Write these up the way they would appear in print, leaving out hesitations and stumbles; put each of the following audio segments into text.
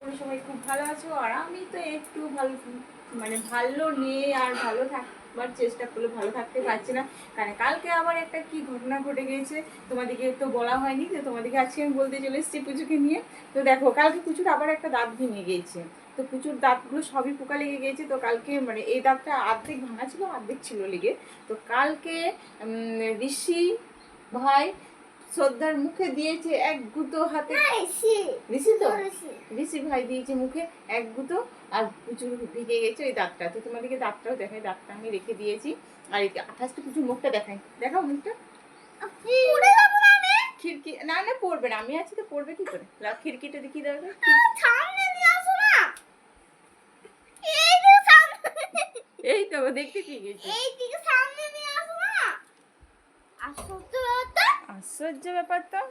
করি সবাই খুব ভালো আছো। আর আমি তো একটু ভালো, মানে ভালো নেই, আর ভালো থাকবার চেষ্টা করলে ভালো থাকতে পারছি না। কারণ কালকে আবার একটা কি ঘটনা ঘটে গিয়েছে, তোমাদেরকে তো বলা হয়নি, যে তোমাদেরকে আজকে আমি বলতে চলে এসেছি পুজোকে নিয়ে। তো দেখো, কালকে পুজোর আবার একটা দাঁত ভেঙে গিয়েছে। তো পুজোর দাঁতগুলো সবই পোকা লেগে গিয়েছে। তো কালকে মানে এই দাঁতটা অর্ধেক ভাঙা ছিল, অর্ধেক ছিল লেগে। তো কালকে ঋষি ভাই শ্রদ্ধার মুখে দিয়েছে এক গুঁতো হাতে। ঋষি তো ঋষি ভাই দিয়েছে মুখে এক গুঁতো, আর প্রচুর ভিগে গেছে ওই দাঁতটা। তো তোমাদেরকে দাঁতটাও দেখাই, দাঁতটা আমি রেখে দিয়েছি। আর এই 28টা প্রচুর মুখটা দেখাই, দেখাও মুখটা। খিড়কি না না পড়বে না, আমি আছি তো, পড়বে কি করে? খিড়কিটা দেখিয়ে দেবে। এই তো দেখতে পেয়ে গেছি। আশ্চর্য ব্যাপার তো।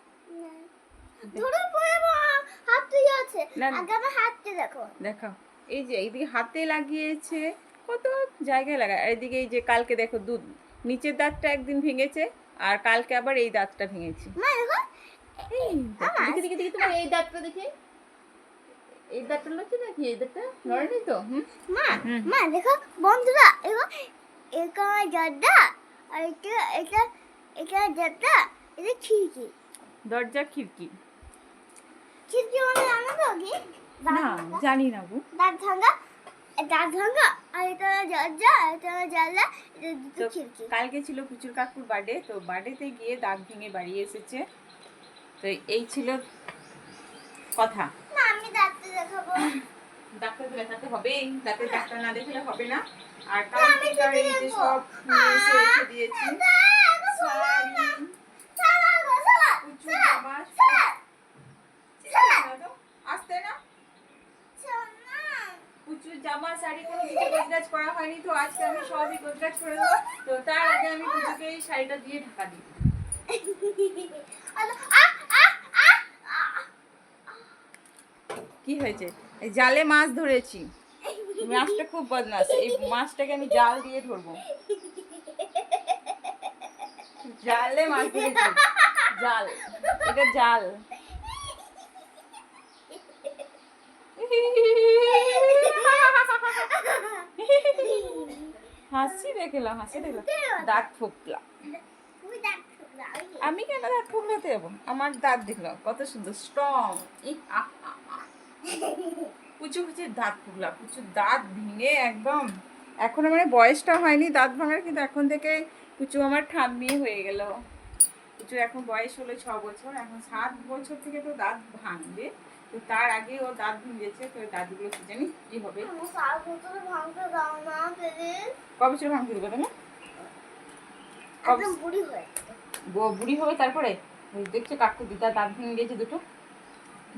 দেখো এই যে এইদিকে হাতে লাগিয়েছে, কত জায়গায় লাগায়। আর এদিকে এই যে কালকে দেখো দুধ নিচের দাঁতটা একদিন ভেঙেছে, আর কালকে আবার এই দাঁতটা ভেঙেছে। দেখি দেখি দেখি তোমার এই দাঁতটা দেখি, এই দাঁতটা লড়ছে নাকি? এই দাঁতটা লড়েনি তো? মা দেখো বন্ধুরা, এটা দরজা, আর এটা দরজা, এটা খিড়কি। দরজা খিড়কি খিড়কি মানে জানো তো কি? না জানি না গো। দাঁত ভাঙা, আর এটা দরজা, এটা জানলা, এটা দুটো খিড়কি। কালকে ছিল পুচুর কাকুর বার্থডে, তো বার্থডেতে গিয়ে দাঁত ভেঙে বাড়ি এসেছে। তো এই ছিল কথা। না আমি ডাক্তার দেখাবো। ডাক্তার দেখাতে হবে, ডাক্তার না দেখালে হবে না। আর কালকে এই যে সব নিয়ে এসে রেখে দিয়েছি, আসতে না প্রচুর জামা শাড়ি কোনো কিছু গোজগাজ করা হয়নি। তো আজকে আমি সবই গোজগাজ করে দেবো। তো তার আগে আমি পুজোকে এই শাড়িটা দিয়ে ঢাকা দিই। কি হয়েছে? এই জালে মাছ ধরেছি, মাছটা খুব বদমাশ। এই মাছটাকে আমি জাল দিয়ে ধরবো। জালে মাছ ধরেছি, জাল, এটা জাল। হাসি দেখলাম, দাঁত ফুকলাম। আমি কেন দাঁত ফুকলাতে যাবো? আমার দাঁত দেখলাম কত সুন্দর স্ট্রং। পুচু পুচুর দাঁত ফুকলাম, পুচুর দাঁত ভেঙে একদম। এখনো মানে বয়সটা হয়নি দাঁত ভাঙার, কিন্তু এখন থেকে পুচু আমার ঠাম্মি হয়ে গেল। পুচুর এখন বয়স হলো 6 বছর, এখন 7 বছর থেকে তো দাঁত ভাঙবে। তো তার আগে ও দাঁত ভেঙেছে। তো দাঁতগুলো কি জানি কি হবে। ক বছর ভাঙতে দেবে তুমি? বুড়ি হবে তারপরে। দেখছো কাকু দিদা দাঁত ভেঙে গেছে দুটো,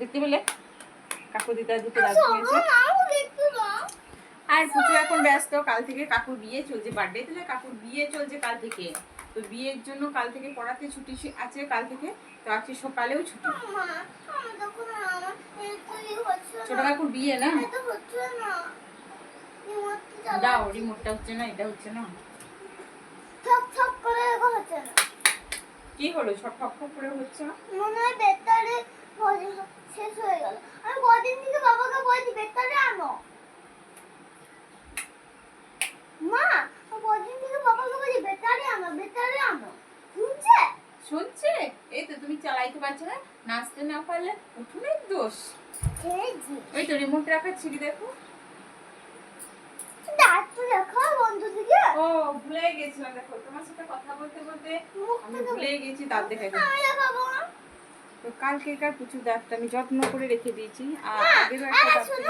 দেখতে পেলে? কাকু দিদা দুটো দাঁত ভেঙেছে। আর পুজো এখন ব্যস্ত, কাল থেকে কাকুর বিয়ে চলছে, বার্থডে দিলে কাকুর বিয়ে চলছে কাল থেকে। তো বিয়ের জন্য কাল থেকে পড়াতে ছুটি আছে কাল থেকে। তো আজকে সকালেও ছুটি। ছোট কাকুর বিয়ে না? দাও, রিমোটটা হচ্ছে না, এটা হচ্ছে না। কি হলো ঠক ঠক করে হচ্ছে না? মনে হয় ব্যাটারি শেষ হয়ে গেল। আমি কদিন থেকে বাবাকে বলছি ব্যাটারি আনো। মা, কদিন থেকে বাবাকে বলছি ব্যাটারি আনো। শুনছে? এই তো তুমি চালাইতে পারছো না, নাচতে না পারলে উঠোনের দোষ। ওই তো রিমোট রাখার ছিড়ি দেখো। ডাক্তার দেখো বন্ধু থেকে। ও ভুলে গেছিলাম, দেখো তোমার সাথে কথা বলতে বলতে আমি ভুলে গেছি দাঁত দেখাতে। আমি দেখাবো না। তো কালকেকার প্রচুর দাঁতটা আমি যত্ন করে রেখে দিয়েছি। আর আগেরও একটা দাঁত ছিল।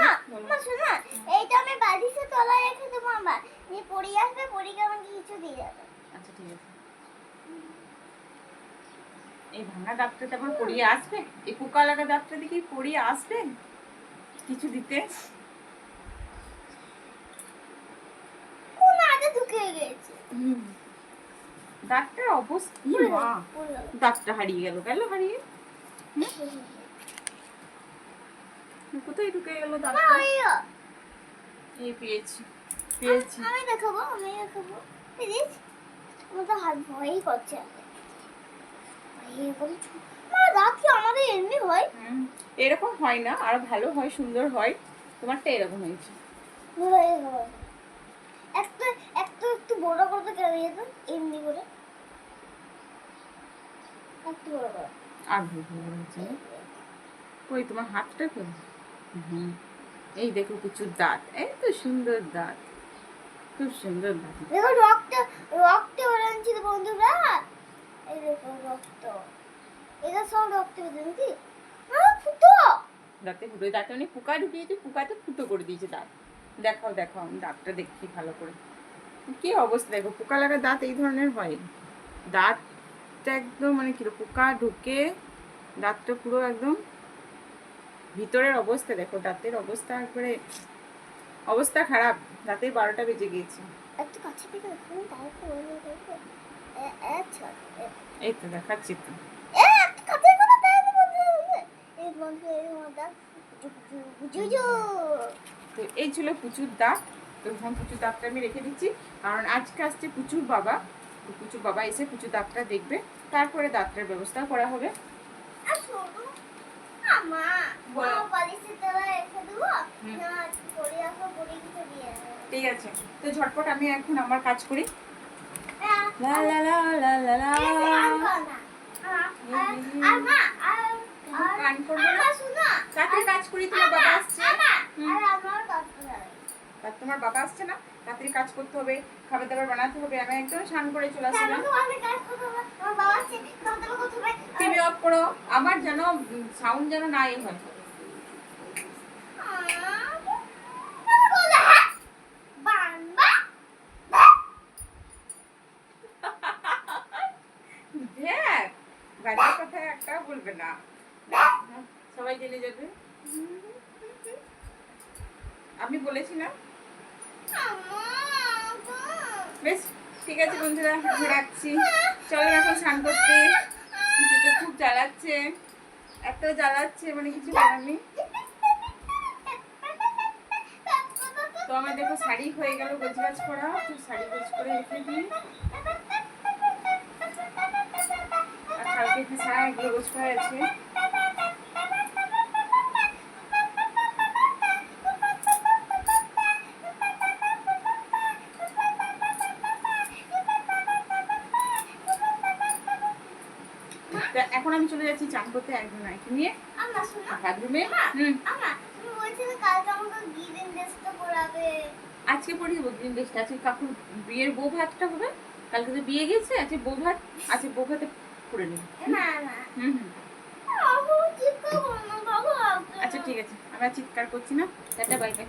শোনো, এইটা আমি বালিশের তলায় রেখে দেবো। আমার যে পড়ি আসবে, পড়িকে আমাকে কিছু দিয়ে যাবে। আচ্ছা ঠিক আছে। এই ভাঙা দাঁতটা তারপর পড়িয়ে আসবে, এই পোকা লাগা দাঁতটা দেখি পড়িয়ে আসবে কিছু দিতে। কোন আগে ঢুকে গেছে দাঁতটার অবস্থা। মা, দাঁতটা হারিয়ে গেল হারিয়ে। কোথায় ঢুকে গেল দাঁতটা? এই পেয়েছি। আমি দেখাবো প্লিজ। আমার তো হাত ভয়ই করছে। মা দাঁত কি আমার আমাদের এমনি হয়। এরকম হয় না, আর ভালো হয়, সুন্দর হয়। তোমারটা এরকম হয়েছে। হয়, হয়। একটু একটু একটু বড় করতে কেন যেত এমনি করে একটু বড় করো। আর ভালো হয়েছে না? কই তোমার হাতটা কই? হুম, এই দেখো প্রচুর দাঁত, এই তো সুন্দর দাঁত, খুব সুন্দর দাঁত। দেখো রক্ত রক্ত বেরোচ্ছিল বন্ধুরা, এই দেখো রক্ত, এটা সব রক্ত বেরোচ্ছে। ফুটো দাঁতে ফুটো, দাঁতে অনেক পোকা ঢুকিয়েছে, পোকাতে ফুটো করে দিয়েছে দাঁত। দেখাও দেখাও, আমি দাঁতটা দেখি ভালো করে। কি অবস্থা দেখো, পোকা লাগা দাঁত এই ধরনের হয়। দাঁতটা একদম মানে কি পোকা ঢুকে দাঁতটা পুরো একদম ভিতরের অবস্থা দেখো, দাঁতের অবস্থা একবারে অবস্থা খারাপ। দাঁতের 12টা বেজে গিয়েছে। একটু কাছে থেকে দেখুন তারপর দেখো আচ্ছা এই তো দেখাচ্ছি তো। একটু কাছে করে তাহলে বন্ধু এই বন্ধু এই মজা জুজু তো এই ছিল পুচুর দাঁত। তো এখন পুচুর দাঁতটা আমি রেখে দিচ্ছি, কারণ আজকে আসছে পুচুর বাবা। তো পুচুর বাবা এসে পুচুর দাঁতটা দেখবে, তারপরে দাঁতটার ব্যবস্থা করা হবে। আর শোনো আমা বলো। বালিশে তোলা রেখে দেবো হুম। না পরে আসবো পরে কিছু দিয়ে ঠিক আছে, তো ঝটপট আমি এখন আমার কাজ করি। লা লা লা লা লা লা। গান করবো না? তাড়াতাড়ি কাজ করি, তোমার বাবা আসছে। আর তোমার বাবা আসছে না, তাড়াতাড়ি কাজ করতে হবে, খাবার দাবার বানাতে হবে। আমি একদম স্নান করে চলে আসলাম। টিভি অফ করো, আমার যেন সাউন্ড যেন না এ হয়। দেখ, গানের কথা একটা বলবে না, সবাই জেনে যাবে। আমি বলেছি না। বেশ, ঠিক আছে বন্ধুরা, এখন রাখছি। চলো এখন স্নান করতে। কিছুটা খুব জ্বালাচ্ছে, এত জ্বালাচ্ছে মানে কিছু বলার নেই। তো আমার দেখো শাড়ি হয়ে গেল গোছগাছ করা, তো শাড়ি গোছ করে রেখে দিই। আর কালকে সারা এগুলো গোছ করা আছে। এখন আমি চলে যাচ্ছি চান করতে, একজন নাইকে নিয়ে বাথরুমে। আজকে পড়ি দেবো গ্রিন ড্রেসটা। আজকে কাকুর বিয়ের বউ ভাতটা হবে, কালকে তো বিয়ে গেছে, আজকে বউ ভাত আছে, বউ ভাতে পড়ে নেব। হুম হুম, আচ্ছা ঠিক আছে, আমি আর চিৎকার করছি না। Tata, bye bye.